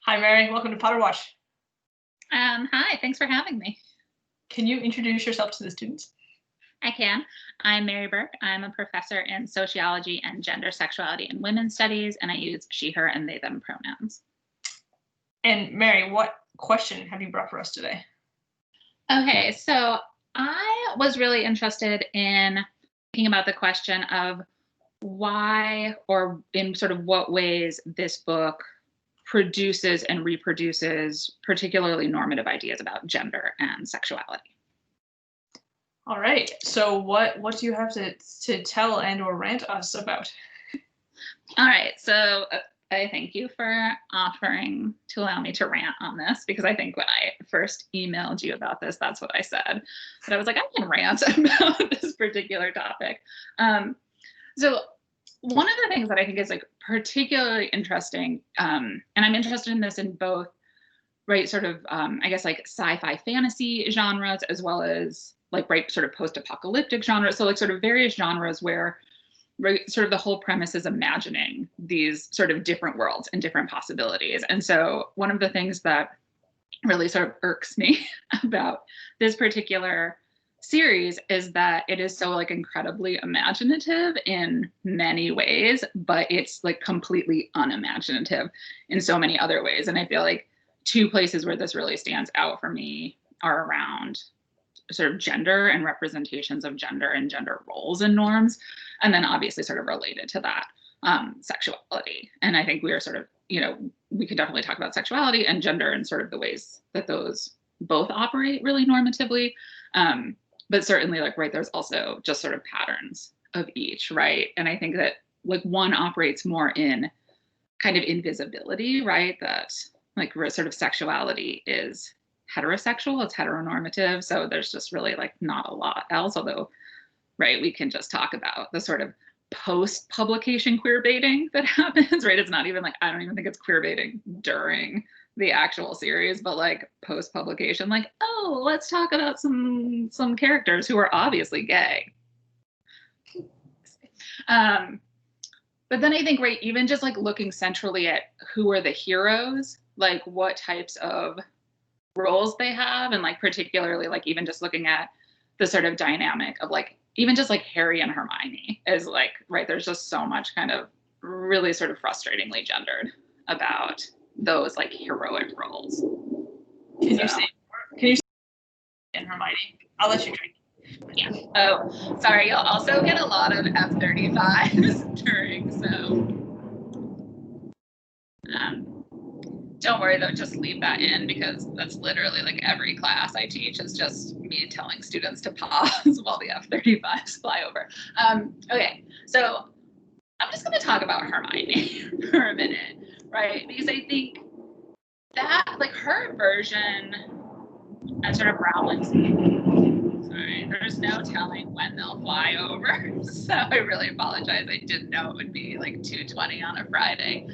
Hi, Mary. Welcome to Potterwatch. Hi, thanks for having me. Can you introduce yourself to the students? I can. I'm Mary Burke. I'm a professor in sociology and gender, sexuality, and women's studies, and I use she, her, and they, them pronouns. And Mary, what question have you brought for us today? Okay, so I was really interested in thinking about the question of why or in sort of what ways this book produces and reproduces particularly normative ideas about gender and sexuality. All right. So what do you have to tell and or rant us about? All right, so I thank you for offering to allow me to rant on this, because I think when I first emailed you about this, that's what I said. But I was like, I can rant about this particular topic. So one of the things that I think is like particularly interesting, and I'm interested in this in both, right, sort of, I guess like sci-fi fantasy genres, as well as like, right, sort of post-apocalyptic genres. So like sort of various genres where, right, sort of the whole premise is imagining these sort of different worlds and different possibilities. And so one of the things that really sort of irks me about this particular series is that it is so like incredibly imaginative in many ways, but it's like completely unimaginative in so many other ways. And I feel like two places where this really stands out for me are around sort of gender and representations of gender and gender roles and norms, and then obviously sort of related to that, sexuality. And I think we are sort of, we could definitely talk about sexuality and gender and sort of the ways that those both operate really normatively. But certainly, like, right, there's also just sort of patterns of each, right? And I think that like one operates more in kind of invisibility, right? That like sort of sexuality is heterosexual, it's heteronormative. So there's just really like not a lot else, although, right, we can just talk about the sort of post-publication queer baiting that happens, right? It's not even like, I don't even think it's queer baiting during the actual series, but like post-publication, like, oh, let's talk about some characters who are obviously gay. But then I think, right, even just like looking centrally at who are the heroes, like what types of roles they have, and like particularly like even just looking at the sort of dynamic of like even just like Harry and Hermione is like, right, there's just so much kind of really sort of frustratingly gendered about those like heroic roles. Can you say and Hermione? I'll let you drink. Yeah. Oh, sorry. You'll also get a lot of F-35s during, so don't worry though, just leave that in, because that's literally like every class I teach is just me telling students to pause while the F-35s fly over. Okay, so I'm just going to talk about Hermione for a minute, right? Because I think that like her version and sort of Rowling's, sorry, there's no telling when they'll fly over. So I really apologize. I didn't know it would be like 2:20 on a Friday.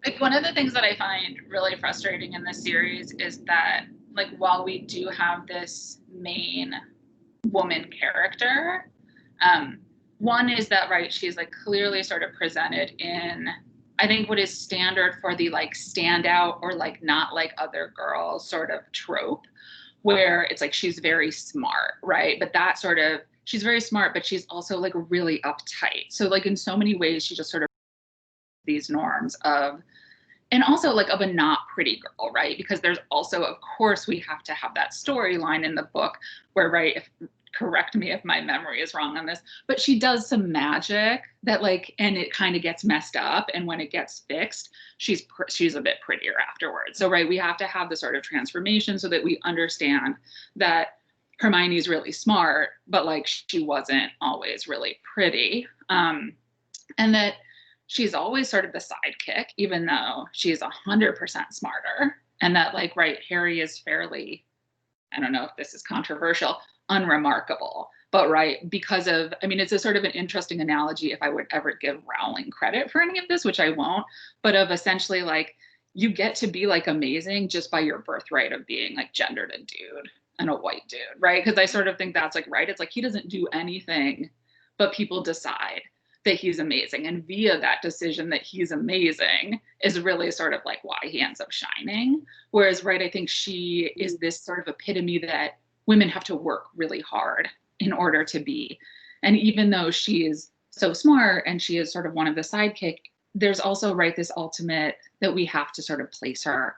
Like one of the things that I find really frustrating in this series is that like while we do have this main woman character, one is that, right, she's like clearly sort of presented in, I think, what is standard for the like standout or like not like other girls sort of trope, where it's like she's very smart, right? But that sort of, she's very smart, but she's also like really uptight. So like in so many ways, she just sort of these norms of, and also like of a not pretty girl, right? Because there's also, of course, we have to have that storyline in the book where, right, if, correct me if my memory is wrong on this, but she does some magic that like, and it kind of gets messed up, and when it gets fixed, she's a bit prettier afterwards. So, right, we have to have the sort of transformation so that we understand that Hermione's really smart, but like she wasn't always really pretty, and that she's always sort of the sidekick, even though she's 100% smarter. And that, like, right, Harry is fairly, I don't know if this is controversial, unremarkable. But, right, because of, I mean, it's a sort of an interesting analogy if I would ever give Rowling credit for any of this, which I won't, but of essentially, like, you get to be, like, amazing just by your birthright of being, like, gendered a dude and a white dude, right? Because I sort of think that's, like, right, it's like he doesn't do anything, but people decide that he's amazing. And via that decision that he's amazing is really sort of like why he ends up shining. Whereas, right, I think she is this sort of epitome that women have to work really hard in order to be. And even though she is so smart and she is sort of one of the sidekick, there's also, right, this ultimate that we have to sort of place her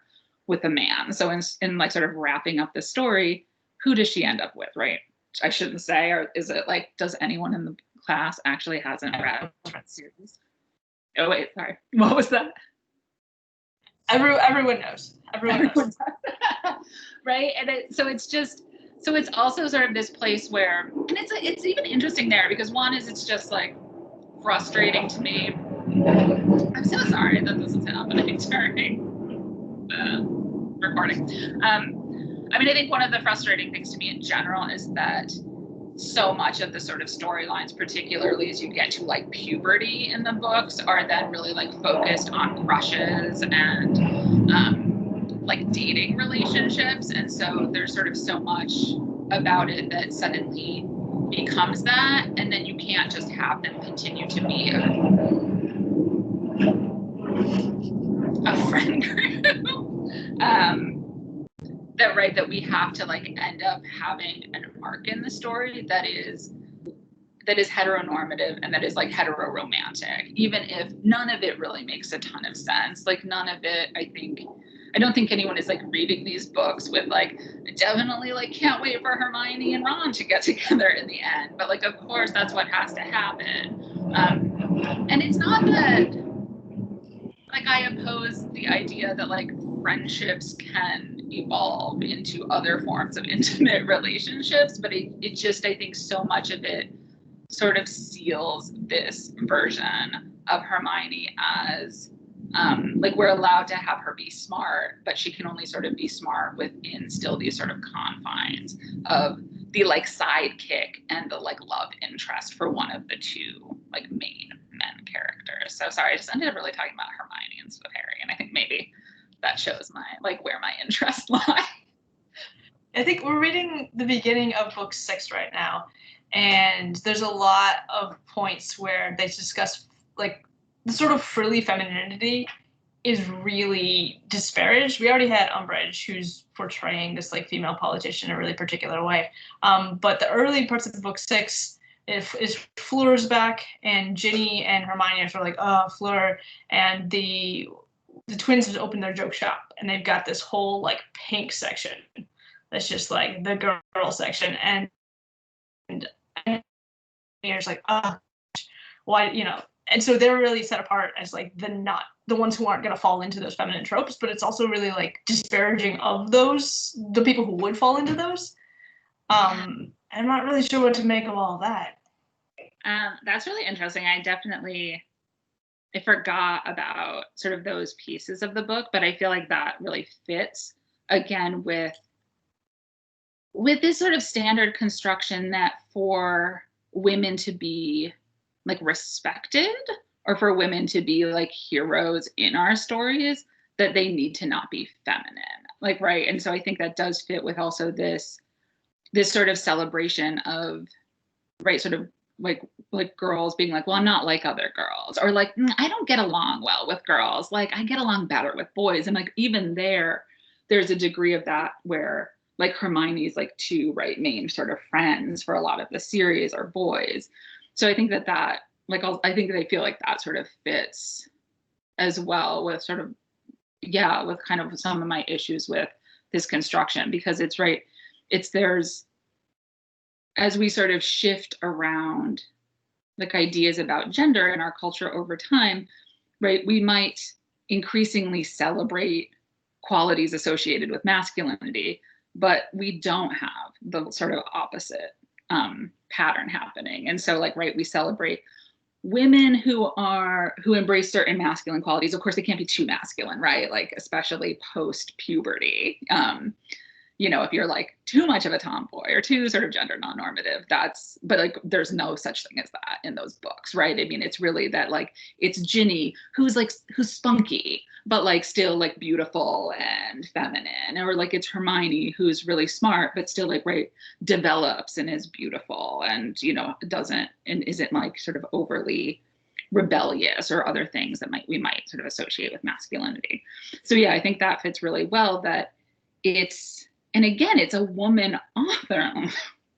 with a man. So in like sort of wrapping up the story, who does she end up with, right? I shouldn't say, or is it like, does anyone in the class actually hasn't read the series? Oh wait, sorry. What was that? Everyone knows. Everyone knows. Right? And so it's also sort of this place where, and it's even interesting there because one is it's just like frustrating to me. I'm so sorry that this is happening during the recording. I mean, I think one of the frustrating things to me in general is that so much of the sort of storylines, particularly as you get to like puberty in the books, are then really like focused on crushes and like dating relationships. And so there's sort of so much about it that suddenly becomes that. And then you can't just have them continue to be a friend group. That we have to like end up having an arc in the story that is heteronormative and that is like heteroromantic, even if none of it really makes a ton of sense. Like none of it, I don't think anyone is like reading these books with like, definitely like can't wait for Hermione and Ron to get together in the end. But like, of course, that's what has to happen. And it's not that like I oppose the idea that like friendships can evolve into other forms of intimate relationships, but it just, I think so much of it sort of seals this version of Hermione as like we're allowed to have her be smart, but she can only sort of be smart within still these sort of confines of the like sidekick and the like love interest for one of the two like main men characters. So sorry, I just ended up really talking about Hermione instead of Harry, and I think maybe that shows my like where my interests lie. I think we're reading the beginning of book 6 right now, and there's a lot of points where they discuss like the sort of frilly femininity is really disparaged. We already had Umbridge, who's portraying this like female politician in a really particular way. But the early parts of book 6 is Fleur's back, and Ginny and Hermione are sort of like, oh, Fleur, and the twins have opened their joke shop, and they've got this whole like pink section that's just like the girl section, and you're just like, oh, why, you know? And so they're really set apart as like the ones who aren't going to fall into those feminine tropes, but it's also really like disparaging of the people who would fall into those. I'm not really sure what to make of all that. That's really interesting. I forgot about sort of those pieces of the book, but I feel like that really fits again with this sort of standard construction that for women to be like respected or for women to be like heroes in our stories, that they need to not be feminine, like, right? And so I think that does fit with also this sort of celebration of, right, sort of like girls being like, well, I'm not like other girls, or like, I don't get along well with girls, like I get along better with boys. And like even there's a degree of that where like Hermione's like two right main sort of friends for a lot of the series are boys. So I think that like I think they feel like that sort of fits as well with sort of, yeah, with kind of some of my issues with this construction, because it's right, there's, as we sort of shift around like ideas about gender in our culture over time, right, we might increasingly celebrate qualities associated with masculinity, but we don't have the sort of opposite pattern happening. And so like, right, we celebrate women who embrace certain masculine qualities. Of course, they can't be too masculine, right? Like, especially post puberty. You know, if you're like too much of a tomboy or too sort of gender non-normative, but like, there's no such thing as that in those books, right? I mean, it's really that like, it's Ginny who's spunky, but like still like beautiful and feminine, or like it's Hermione who's really smart, but still like, right, develops and is beautiful and, you know, isn't like sort of overly rebellious or other things that we might sort of associate with masculinity. So yeah, I think that fits really well, that and again, it's a woman author,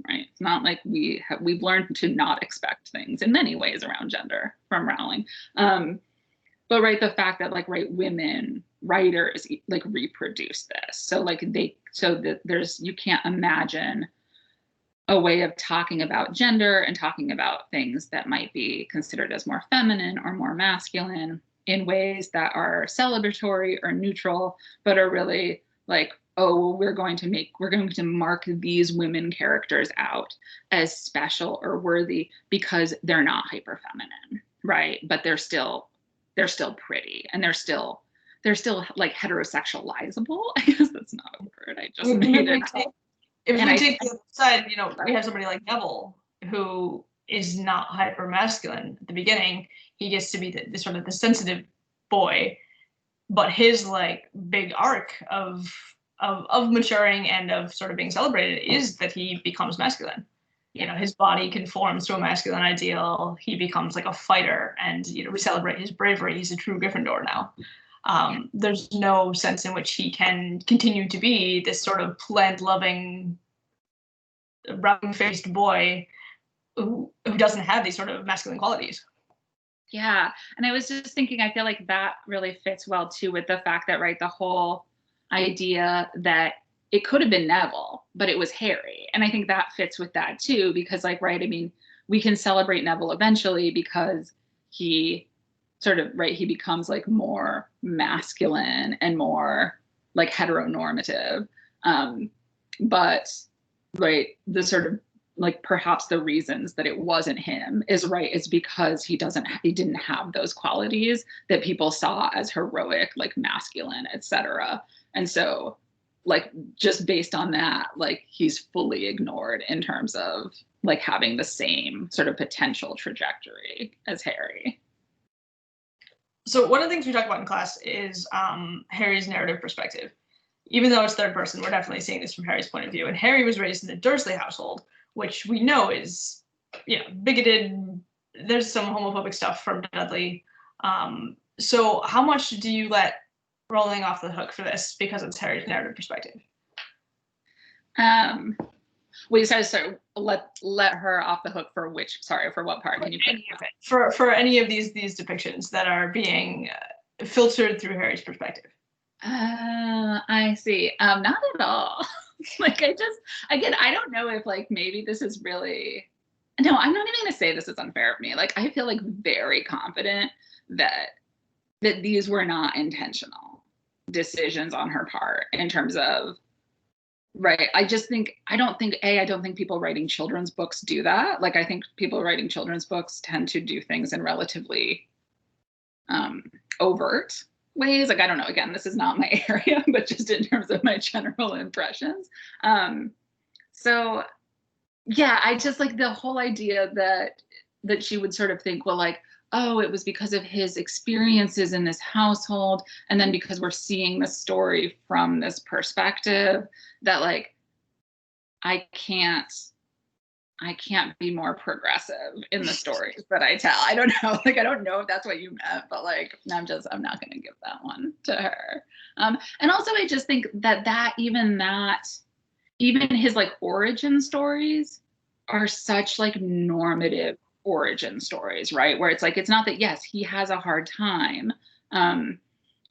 right? It's not like we've learned to not expect things in many ways around gender from Rowling. But right, the fact that like, right, women writers like reproduce this. So like you can't imagine a way of talking about gender and talking about things that might be considered as more feminine or more masculine in ways that are celebratory or neutral, but are really like, oh, well, we're going to mark these women characters out as special or worthy because they're not hyper feminine, right? But they're still pretty, and they're still like heterosexualizable. I guess that's not a word. I just made it up. If we take the other side, you know, we have somebody like Neville who is not hyper masculine at the beginning. He gets to be the sort of the sensitive boy, but his like big arc of maturing and of sort of being celebrated is that he becomes masculine. You know, his body conforms to a masculine ideal. He becomes like a fighter, and you know, we celebrate his bravery. He's a true Gryffindor now. There's no sense in which he can continue to be this sort of plant-loving, round-faced boy who doesn't have these sort of masculine qualities. Yeah, and I was just thinking, I feel like that really fits well too with the fact that, right, the whole idea that it could have been Neville, but it was Harry. And I think that fits with that too, because like, right, I mean, we can celebrate Neville eventually because he sort of, right, he becomes like more masculine and more like heteronormative. But right, the sort of like perhaps the reasons that it wasn't him is because he didn't have those qualities that people saw as heroic, like masculine, etc. And so like just based on that, like he's fully ignored in terms of like having the same sort of potential trajectory as Harry. So one of the things we talk about in class is Harry's narrative perspective. Even though it's third person, we're definitely seeing this from Harry's point of view. And Harry was raised in the Dursley household, which we know is, you know, bigoted. There's some homophobic stuff from Dudley. So how much do you let Rowling off the hook for this because it's Harry's narrative perspective? Wait, so let her off the hook for which? Sorry, for what part? Can you any of it? For any of these depictions that are being filtered through Harry's perspective. I see. Not at all. Like I don't know if like maybe this is really. No, I'm not even gonna say this is unfair of me. Like I feel like very confident that these were not intentional decisions on her part in terms of. Right. I don't think people writing children's books do that. Like, I think people writing children's books tend to do things in relatively overt ways. Like, I don't know, again, this is not my area, but just in terms of my general impressions. So yeah, I just like the whole idea that she would sort of think, well, like, oh, it was because of his experiences in this household. And then because we're seeing the story from this perspective that like, I can't be more progressive in the stories that I tell. I don't know. Like, I don't know if that's what you meant, but like, I'm not going to give that one to her. And also I just think that even his like origin stories are such like normative origin stories, right? Where it's like, it's not that, yes, he has a hard time and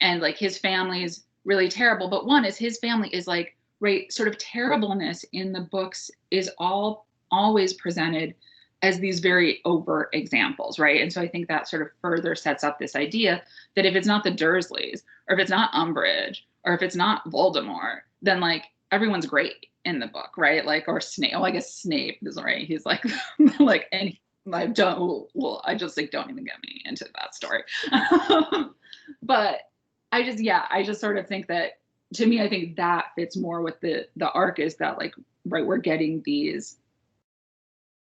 like his family is really terrible, but one is his family is like, right, sort of terribleness in the books is always presented as these very overt examples, right? And so I think that sort of further sets up this idea that if it's not the Dursleys, or if it's not Umbridge, or if it's not Voldemort, then like everyone's great in the book, right? Like, or Snape. Oh, I guess Snape is right. He's like, like, and I just like, don't even get me into that story. But I just sort of think that, to me, I think that fits more with the arc is that like, right, we're getting these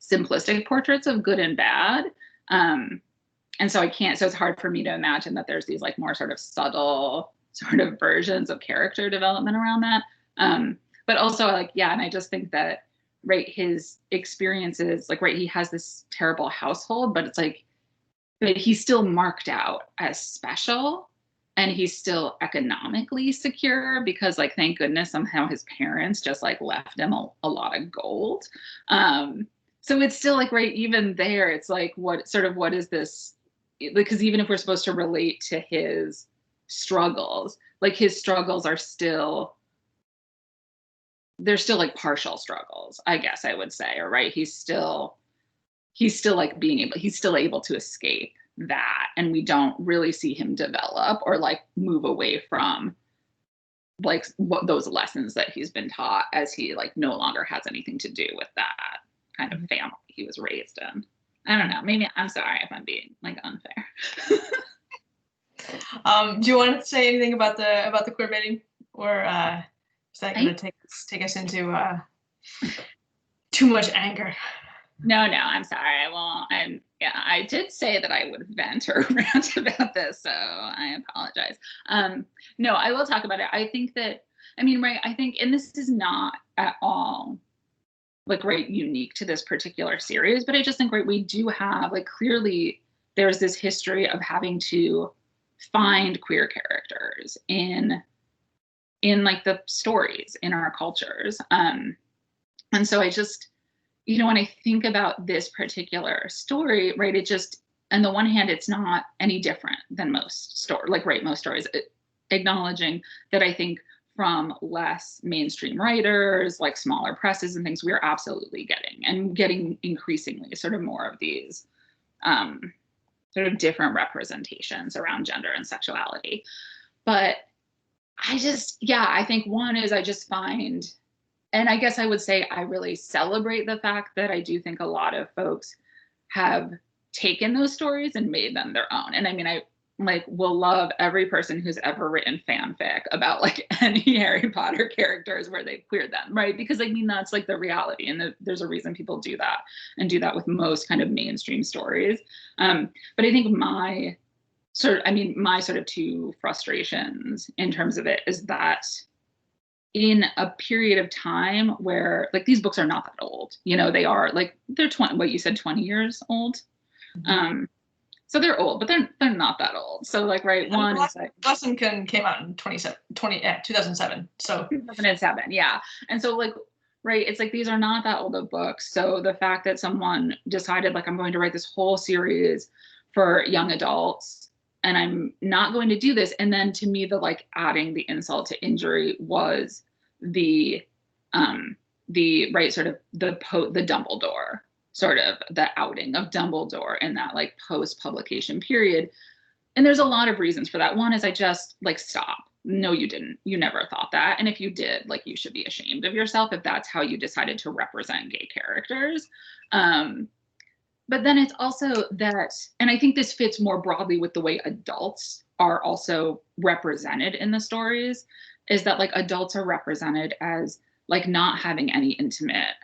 simplistic portraits of good and bad. And so it's hard for me to imagine that there's these like more sort of subtle sort of versions of character development around that. But also like, yeah, and I just think that, right, his experiences, like, right, he has this terrible household, but it's like, but he's still marked out as special, and he's still economically secure because, like, thank goodness somehow his parents just like left him a lot of gold. So it's still like, right, even there, it's like, what is this? Because even if we're supposed to relate to his struggles, like his struggles are still, they're still like partial struggles, I guess I would say, or right, he's still like he's still able to escape that, and we don't really see him develop or like move away from like what those lessons that he's been taught, as he like no longer has anything to do with that kind of family he was raised in. I don't know, maybe, I'm sorry if I'm being like unfair. Do you want to say anything about the queer baiting, or is that going to take us into too much anger? No, I'm sorry. I won't. I did say that I would vent or rant about this, so I apologize. No, I will talk about it. I think that, I mean, right, I think, and this is not at all like, right, unique to this particular series, but I just think, right, we do have, like, clearly there's this history of having to find queer characters in like the stories in our cultures. And so I just, you know, when I think about this particular story, right, it just, on the one hand, it's not any different than most stories, like, right, most stories, acknowledging that I think from less mainstream writers, like smaller presses and things, we are absolutely getting increasingly sort of more of these sort of different representations around gender and sexuality. But I just, yeah, I think one is I just find, and I guess I would say I really celebrate the fact that I do think a lot of folks have taken those stories and made them their own. And I mean, I like will love every person who's ever written fanfic about like any Harry Potter characters where they've queered them, right? Because I mean, that's like the reality, and there's a reason people do that, and do that with most kind of mainstream stories. But I think my sort of two frustrations in terms of it is that in a period of time where like these books are not that old, you know, they are like, they're 20, what you said, 20 years old. Mm-hmm. So they're old, but they're not that old. So like, right, one is like Lesson came out in 2007. So 2007, yeah. And so like, right, it's like these are not that old of books. So the fact that someone decided like, I'm going to write this whole series for young adults and I'm not going to do this. And then to me, the like adding the insult to injury was the right sort of the Dumbledore, sort of the outing of Dumbledore in that like post-publication period. And there's a lot of reasons for that. One is I just like, stop. No, you didn't. You never thought that. And if you did, like, you should be ashamed of yourself if that's how you decided to represent gay characters. But then it's also that, and I think this fits more broadly with the way adults are also represented in the stories, is that like adults are represented as like not having any intimate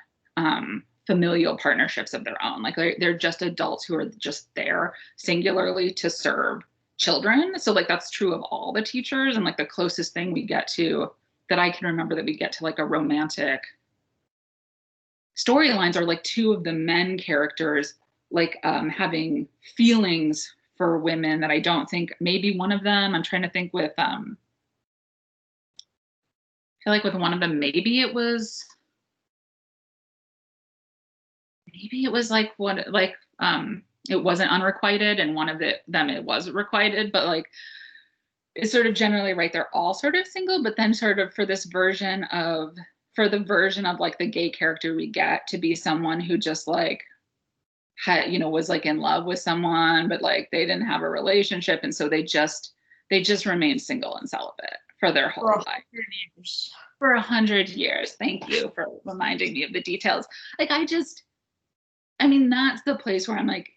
familial partnerships of their own. Like they're just adults who are just there singularly to serve children. So like that's true of all the teachers, and like the closest thing we get to that I can remember that we get to like a romantic storylines are like two of the men characters like having feelings for women that I don't think, maybe one of them, I'm trying to think with I feel like with one of them maybe it was like what, like it wasn't unrequited, and one of them it was requited, but like it's sort of generally right, they're all sort of single, but then sort of for the version of like the gay character we get to be someone who just like had, you know, was like in love with someone, but like they didn't have a relationship, and so they just remained single and celibate for their whole life. For 100 years. Thank you for reminding me of the details. Like I mean, that's the place where I'm like,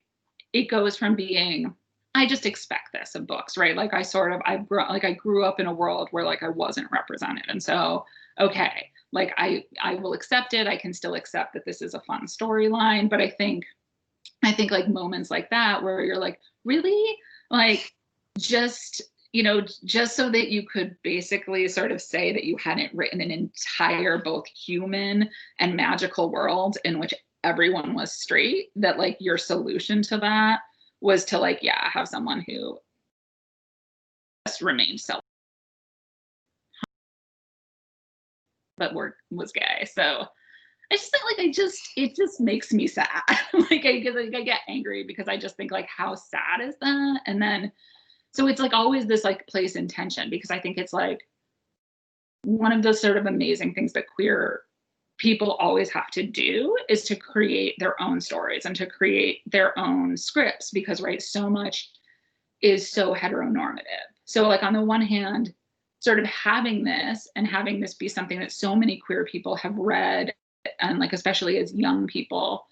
it goes from being, I just expect this of books, right? Like I grew up in a world where like I wasn't represented. And so, okay, like I will accept it. I can still accept that this is a fun storyline. But I think like moments like that where you're like, really? Like just, you know, just so that you could basically sort of say that you hadn't written an entire both human and magical world in which everyone was straight, that like your solution to that was to like, yeah, have someone who just remained self, but was gay. So I just think like it just makes me sad. Like I get angry because I just think like, how sad is that? And then so it's like always this like place in tension, because I think it's like one of the sort of amazing things that queer people always have to do is to create their own stories and to create their own scripts, because right, so much is so heteronormative. So like on the one hand, sort of having this be something that so many queer people have read, and like especially as young people,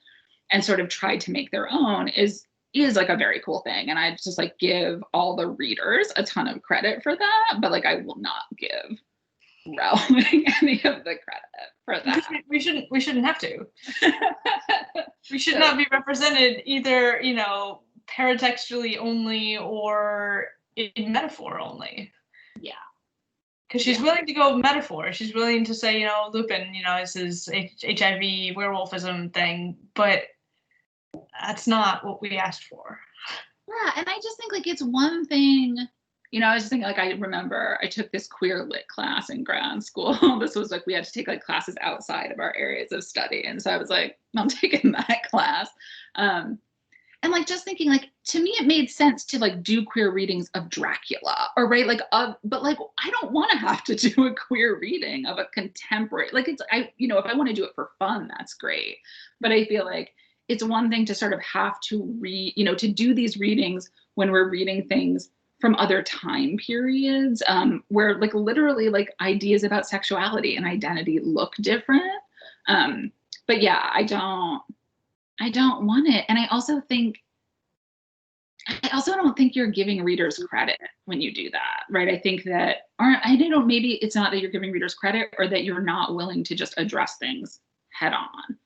and sort of tried to make their own is like a very cool thing. And I just like give all the readers a ton of credit for that, but like I will not give Rowling any of the credit for that. We shouldn't have to. We should not be represented either, you know, paratextually only or in metaphor only. Yeah. Because she's willing to go metaphor. She's willing to say, you know, Lupin, you know, is his HIV werewolfism thing, but that's not what we asked for. Yeah, and I just think like it's one thing, you know, I was just thinking like, I remember I took this queer lit class in grad school. This was like, we had to take like classes outside of our areas of study. And so I was like, I'm taking that class. And like just thinking like, to me it made sense to like do queer readings of Dracula, or right, like but like I don't want to have to do a queer reading of a contemporary, like it's you know, if I want to do it for fun, that's great. But I feel like it's one thing to sort of have to read, you know, to do these readings when we're reading things from other time periods, where like literally like ideas about sexuality and identity look different. But yeah, I don't want it. And I also don't think you're giving readers credit when you do that, right? I think that, or I don't, maybe it's not that you're giving readers credit, or that you're not willing to just address things head on.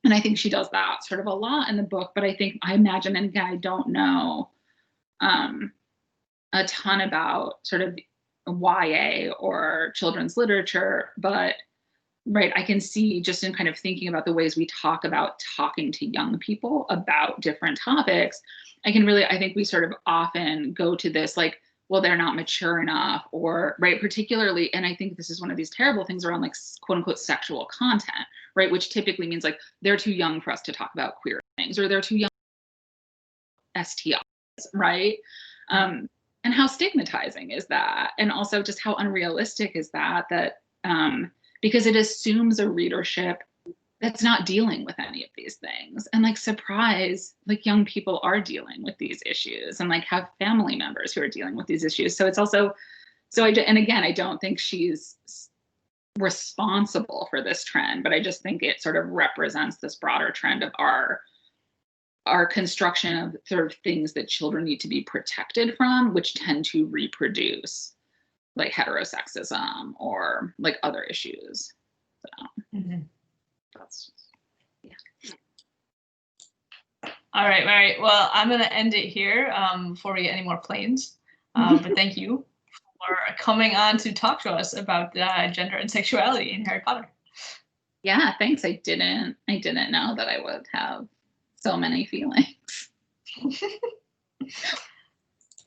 And I think she does that sort of a lot in the book, but I imagine, and again, I don't know a ton about sort of YA or children's literature, but right, I can see just in kind of thinking about the ways we talk about talking to young people about different topics, I think we sort of often go to this like, well, they're not mature enough, or right, particularly, and I think this is one of these terrible things around like quote unquote sexual content, right, which typically means like they're too young for us to talk about queer things, or they're too young STIs, right? And how stigmatizing is that? And also just how unrealistic is that because it assumes a readership that's not dealing with any of these things. And like, surprise, like young people are dealing with these issues and like have family members who are dealing with these issues. So it's also, and again, I don't think she's responsible for this trend, but I just think it sort of represents this broader trend of our construction of sort of things that children need to be protected from, which tend to reproduce like heterosexism or like other issues. So that's, yeah. All right. Well, I'm going to end it here before we get any more planes. But thank you for coming on to talk to us about gender and sexuality in Harry Potter. Yeah, thanks. I didn't know that I would have so many feelings.